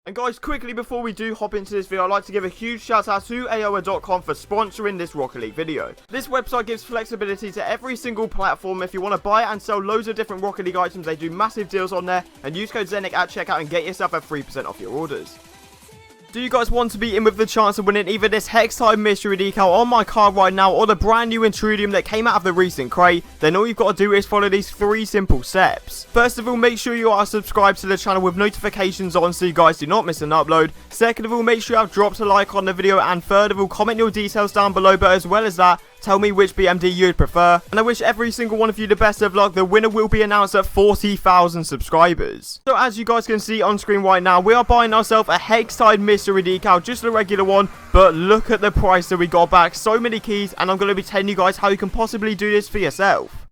And guys, quickly before we do hop into this video, I'd like to give a huge shout out to AOA.com for sponsoring this Rocket League video. This website gives flexibility to every single platform. If you want to buy and sell loads of different Rocket League items, they do massive deals on there. And use code ZENIC at checkout and get yourself a 3% off your orders. Do you guys want to be in with the chance of winning either this Hex Time mystery decal on my card right now or the brand new Intrudium that came out of the recent crate? Then all you've got to do is follow these 3 simple steps. First of all, make sure you are subscribed to the channel with notifications on so you guys do not miss an upload. Second of all, make sure you have dropped a like on the video, and third of all, comment your details down below, but as well as that, tell me which BMD you'd prefer. And I wish every single one of you the best of luck. The winner will be announced at 40,000 subscribers. So as you guys can see on screen right now, we are buying ourselves a Hextide mystery decal, just a regular one. But look at the price that we got back. So many keys, and I'm going to be telling you guys how you can possibly do this for yourself.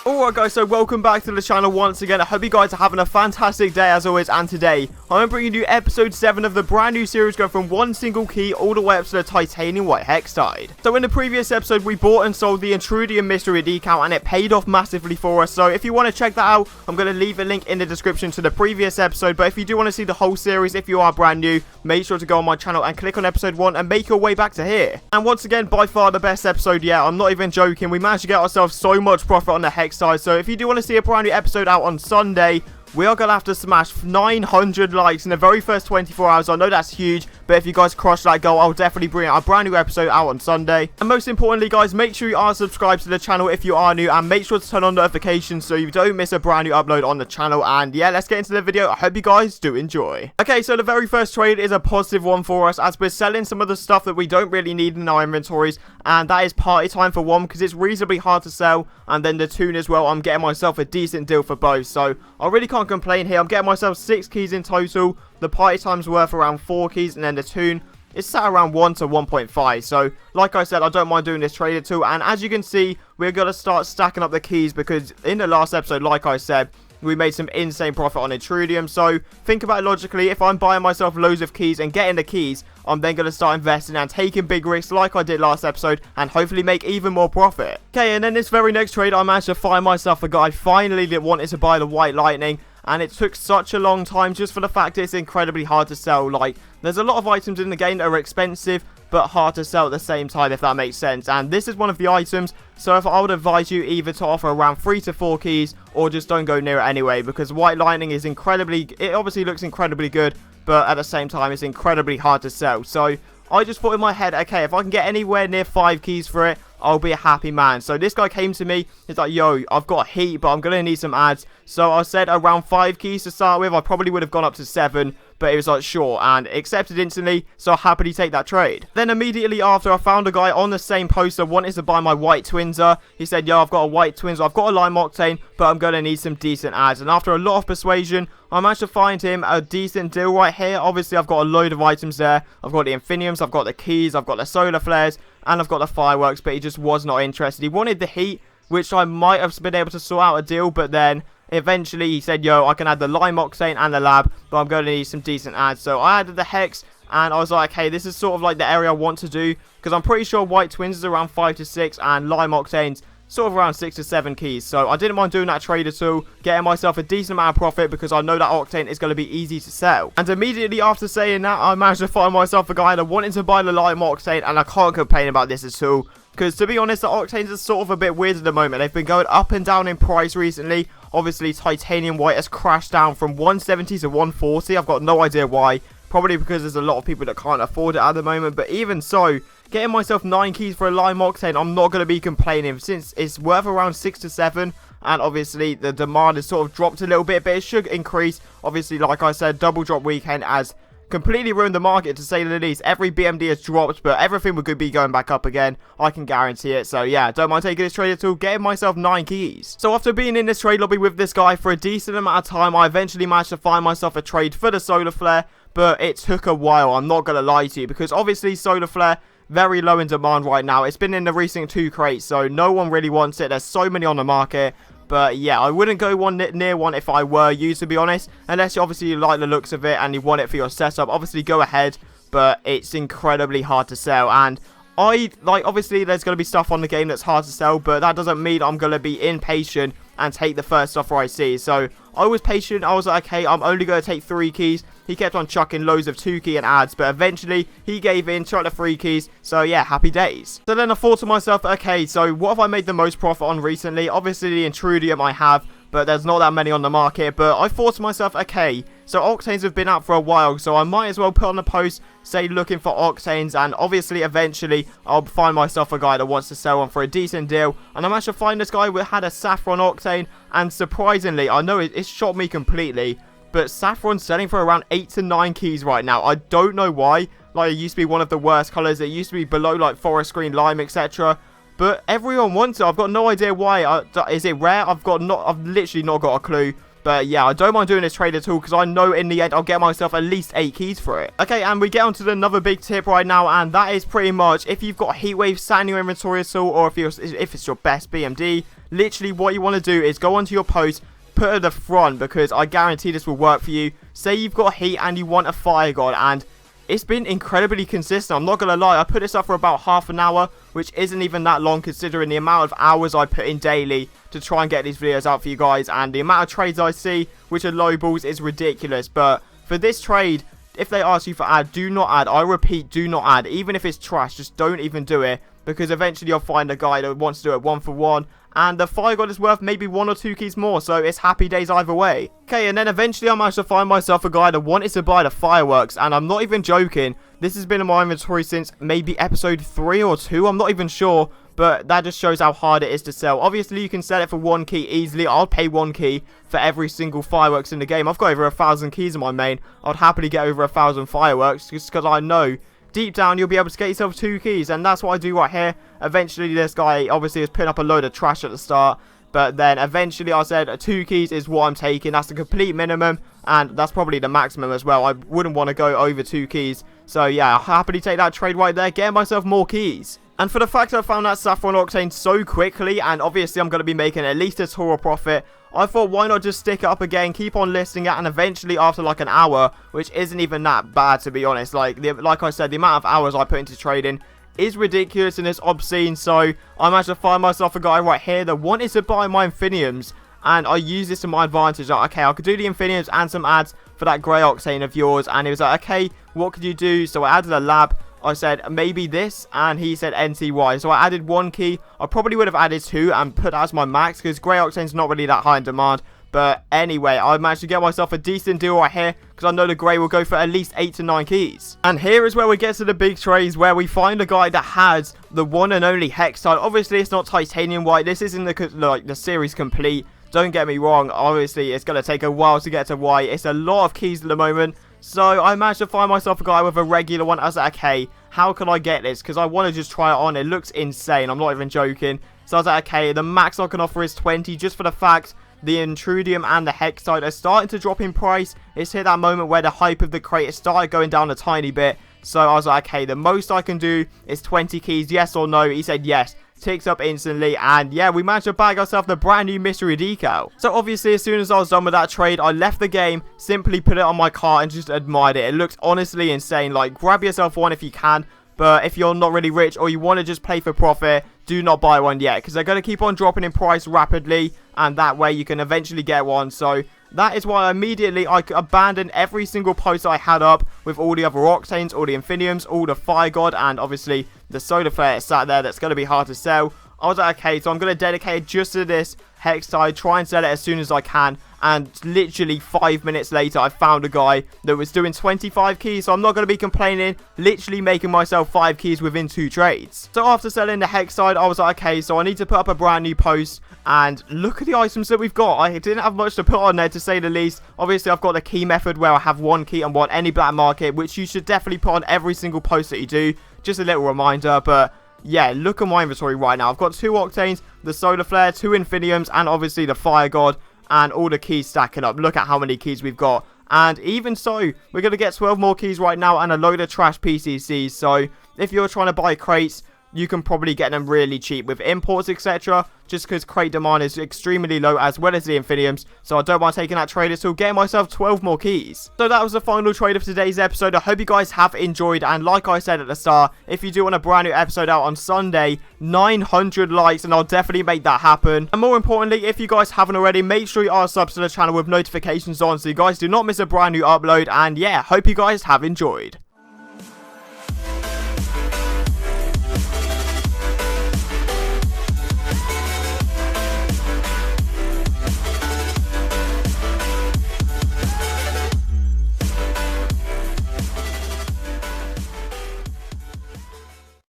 Alright guys, so welcome back to the channel once again. I hope you guys are having a fantastic day as always, and today I'm bringing you episode 7 of the brand new series going from one single key all the way up to the titanium white Hextide. So in the previous episode we bought and sold the Intrudium mystery decal and it paid off massively for us. So if you want to check that out, I'm going to leave a link in the description to the previous episode. But if you do want to see the whole series, if you are brand new, make sure to go on my channel and click on episode 1 and make your way back to here. And once again, by far the best episode yet. I'm not even joking. We managed to get ourselves so much profit on the Hextide. So if you do want to see a brand new episode out on Sunday, we are going to have to smash 900 likes in the very first 24 hours. I know that's huge, but if you guys crush that goal, I'll definitely bring a brand new episode out on Sunday. And most importantly, guys, make sure you are subscribed to the channel if you are new, and make sure to turn on notifications so you don't miss a brand new upload on the channel. And yeah, let's get into the video. I hope you guys do enjoy. Okay, so the very first trade is a positive one for us, as we're selling some of the stuff that we don't really need in our inventories, and that is party time for one, because it's reasonably hard to sell, and then the tune as well. I'm getting myself a decent deal for both, so I really can't complain here. I'm getting myself 6 keys in total. The party time's worth around 4 keys, and then the tune is sat around 1 to 1.5. So like I said, I don't mind doing this trade at all. And as you can see, we're going to start stacking up the keys, because in the last episode, like I said, we made some insane profit on Intrudium. So think about it logically. If I'm buying myself loads of keys and getting the keys, I'm then going to start investing and taking big risks like I did last episode, and hopefully make even more profit. Okay, and then this very next trade, I managed to find myself a guy finally that wanted to buy the White Lightning. And it took such a long time just for the fact it's incredibly hard to sell. Like, there's a lot of items in the game that are expensive but hard to sell at the same time, if that makes sense. And this is one of the items, so if I would advise you either to offer around 3 to 4 keys, or just don't go near it anyway, because White Lightning is incredibly, it obviously looks incredibly good, but at the same time it's incredibly hard to sell. So I just thought in my head, okay, if I can get anywhere near 5 keys for it, I'll be a happy man. So this guy came to me, he's like, yo, I've got heat, but I'm going to need some ads. So I said around 5 keys to start with. I probably would have gone up to 7, but he was like, sure, and accepted instantly, so I'll happily take that trade. Then immediately after, I found a guy on the same poster wanted to buy my white Twinser. He said, yo, I've got a white Twinser, I've got a lime octane, but I'm going to need some decent ads. And after a lot of persuasion, I managed to find him a decent deal right here. Obviously, I've got a load of items there. I've got the Infiniums, I've got the keys, I've got the solar flares, and I've got the fireworks, but he just was not interested. He wanted the heat, which I might have been able to sort out a deal, but then eventually he said, yo, I can add the lime octane and the lab, but I'm going to need some decent ads. So I added the hex, and I was like, hey, this is sort of like the area I want to do, because I'm pretty sure white twins is around 5 to 6, and lime octanes sort of around 6 to 7 keys. So I didn't mind doing that trade at all, getting myself a decent amount of profit, because I know that octane is going to be easy to sell. And immediately after saying that, I managed to find myself a guy that wanted to buy the lime octane, and I can't complain about this at all, because to be honest, the octanes are sort of a bit weird at the moment. They've been going up and down in price recently. Obviously, titanium white has crashed down from 170 to 140. I've got no idea why. Probably because there's a lot of people that can't afford it at the moment. But even so, getting myself 9 keys for a lime octane, I'm not going to be complaining, since it's worth around 6 to 7. And obviously, the demand has sort of dropped a little bit, but it should increase. Obviously, like I said, double drop weekend has completely ruined the market, to say the least. Every BMD has dropped, but everything would be going back up again. I can guarantee it. So yeah, don't mind taking this trade at all. Getting myself 9 keys. So after being in this trade lobby with this guy for a decent amount of time, I eventually managed to find myself a trade for the solar flare. But it took a while, I'm not going to lie to you, because obviously solar flare, very low in demand right now. It's been in the recent 2 crates, so no one really wants it. There's so many on the market. But yeah, I wouldn't go near one if I were you, to be honest. Unless you obviously like the looks of it and you want it for your setup. Obviously, go ahead. But it's incredibly hard to sell. And obviously there's going to be stuff on the game that's hard to sell, but that doesn't mean I'm going to be impatient and take the first offer I see. So I was patient. I was like, okay, I'm only going to take 3 keys. He kept on chucking loads of 2 key and ads, but eventually he gave in, chucked the 3 keys. So yeah, happy days. So then I thought to myself, okay, so what have I made the most profit on recently? Obviously the Intrudium I have, but there's not that many on the market. But I thought to myself, okay, so Octanes have been out for a while, so I might as well put on a post, say looking for Octanes, and obviously eventually I'll find myself a guy that wants to sell one for a decent deal. And I managed to find this guy who had a Saffron Octane, and surprisingly, I know it shocked me completely, but Saffron's selling for around 8 to 9 keys right now. I don't know why. Like, it used to be one of the worst colors. It used to be below like forest green, lime, etc. But everyone wants it. I've got no idea why. Is it rare? I've literally not got a clue. But yeah, I don't mind doing this trade at all, because I know in the end I'll get myself at least 8 keys for it. Okay, and we get on to another big tip right now, and that is pretty much if you've got Heatwave sat in your inventory at all, or if it's your best BMD, literally what you want to do is go onto your post, put it at the front, because I guarantee this will work for you. Say you've got heat and you want a fire god, and it's been incredibly consistent. I'm not going to lie, I put this up for about half an hour, which isn't even that long considering the amount of hours I put in daily to try and get these videos out for you guys, and the amount of trades I see, which are low balls, is ridiculous. But for this trade, if they ask you for ad, do not add. I repeat, do not add. Even if it's trash, just don't even do it, because eventually you'll find a guy that wants to do it 1 for 1. And the fire god is worth maybe 1 or 2 keys more, so it's happy days either way. Okay, and then eventually I managed to find myself a guy that wanted to buy the fireworks, and I'm not even joking. This has been in my inventory since maybe episode 3 or 2, I'm not even sure. But that just shows how hard it is to sell. Obviously, you can sell it for 1 key easily. I'll pay 1 key for every single fireworks in the game. I've got over 1,000 keys in my main. I'd happily get over 1,000 fireworks, just because I know deep down you'll be able to get yourself 2 keys. And that's what I do right here. Eventually, this guy obviously is putting up a load of trash at the start. But then eventually I said 2 keys is what I'm taking. That's the complete minimum. And that's probably the maximum as well. I wouldn't want to go over 2 keys. So yeah, I'll happily take that trade right there. Get myself more keys. And for the fact that I found that Saffron Octane so quickly, and obviously I'm going to be making at least a Toro profit, I thought why not just stick it up again, keep on listing it, and eventually after like an hour, which isn't even that bad to be honest, like I said, the amount of hours I put into trading is ridiculous and it's obscene. So I managed to find myself a guy right here that wanted to buy my Infiniums, and I used this to my advantage. Like, okay, I could do the Infiniums and some ads for that grey Octane of yours, and he was like, okay, what could you do? So I added a lab. I said maybe this, and he said NCY. So I added 1 key. I probably would have added 2 and put that as my max, because grey Octane's not really that high in demand. But anyway, I managed to get myself a decent deal right here, because I know the grey will go for at least 8 to 9 keys. And here is where we get to the big trades, where we find a guy that has the one and only hex type. Obviously it's not titanium white. This isn't the series complete. Don't get me wrong, obviously it's going to take a while to get to white. It's a lot of keys at the moment. So I managed to find myself a guy with a regular one. I was like, okay, how can I get this? Because I want to just try it on. It looks insane. I'm not even joking. So I was like, okay, the max I can offer is 20, just for the fact the Intrudium and the Hextide are starting to drop in price. It's hit that moment where the hype of the crate has started going down a tiny bit. So I was like, okay, the most I can do is 20 keys, yes or no? He said yes. Ticks up instantly, and yeah, we managed to bag ourselves the brand new mystery decal. So obviously as soon as I was done with that trade, I left the game, simply put it on my cart and just admired it. It looks honestly insane. Like, grab yourself one if you can, but if you're not really rich or you want to just play for profit, do not buy one yet, because they're going to keep on dropping in price rapidly, and that way you can eventually get one. So that is why I abandoned every single post I had up with all the other Octanes, all the Infiniums, all the Fire God, and obviously the Solar Flare sat there that's going to be hard to sell. I was like, okay, so I'm going to dedicate it just to this Hextide, try and sell it as soon as I can. And literally 5 minutes later, I found a guy that was doing 25 keys. So I'm not going to be complaining, literally making myself 5 keys within 2 trades. So after selling the Hextide, I was like, okay, so I need to put up a brand new post. And look at the items that we've got. I didn't have much to put on there, to say the least. Obviously, I've got the key method where I have 1 key and 1 any black market, which you should definitely put on every single post that you do. Just a little reminder, but yeah, look at my inventory right now. I've got 2 Octanes, the Solar Flare, 2 Infiniums, and obviously the Fire God, and all the keys stacking up. Look at how many keys we've got. And even so, we're going to get 12 more keys right now and a load of trash PCCs. So if you're trying to buy crates, you can probably get them really cheap with imports, etc. Just because crate demand is extremely low, as well as the Infiniums, so I don't mind taking that trade until getting myself 12 more keys. So that was the final trade of today's episode. I hope you guys have enjoyed, and like I said at the start, if you do want a brand new episode out on Sunday, 900 likes and I'll definitely make that happen. And more importantly, if you guys haven't already, make sure you are subs to the channel with notifications on so you guys do not miss a brand new upload. And yeah, hope you guys have enjoyed.